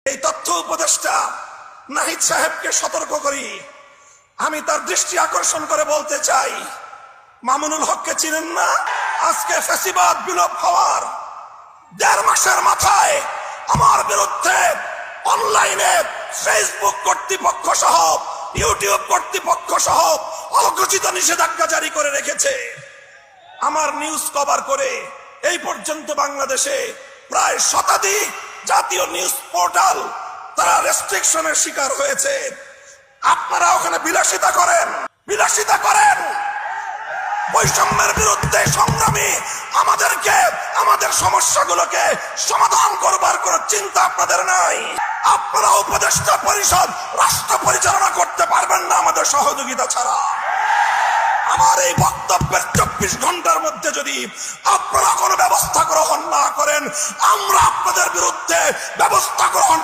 এই তথ্য উপদেষ্টা নাহিদ সাহেবকে সতর্ক করি, আমি তার দৃষ্টি আকর্ষণ করে বলতে চাই, মামুনুল হককে চিনেন না? আজকে ফ্যাসিবাদ বিলোপ হওয়ার 1.5 মাসের মাথায় আমার বিরুদ্ধে অনলাইনে ফেসবুক কর্তৃপক্ষ সহ ইউটিউব কর্তৃপক্ষ সহ অঘোষিত নিষেধাজ্ঞা জারি করে রেখেছে। আমার নিউজ কভার করে এই পর্যন্ত বাংলাদেশে প্রায় শতাধিক জাতীয় নিউজ পোর্টাল তারা রেস্ট্রিকশনের শিকার হয়েছে। আপনারা ওখানে বিলাসিতা করেন। বৈষম্যের বিরুদ্ধে সংগ্রামী আমাদেরকে আমাদের সমস্যাগুলোকে সমাধান করবার কোনো চিন্তা আপনাদের নাই। আপনারা উপদেষ্টা পরিষদ রাষ্ট্র পরিচালনা করতে পারবেন না আমাদের সহযোগিতা ছাড়া। আমার এই বক্তব্যের 24 ঘন্টার মধ্যে যদি আপনারা কোনো ব্যবস্থা গ্রহণ না করেন, আমরা আপনাদের বিরুদ্ধে ব্যবস্থা গ্রহণ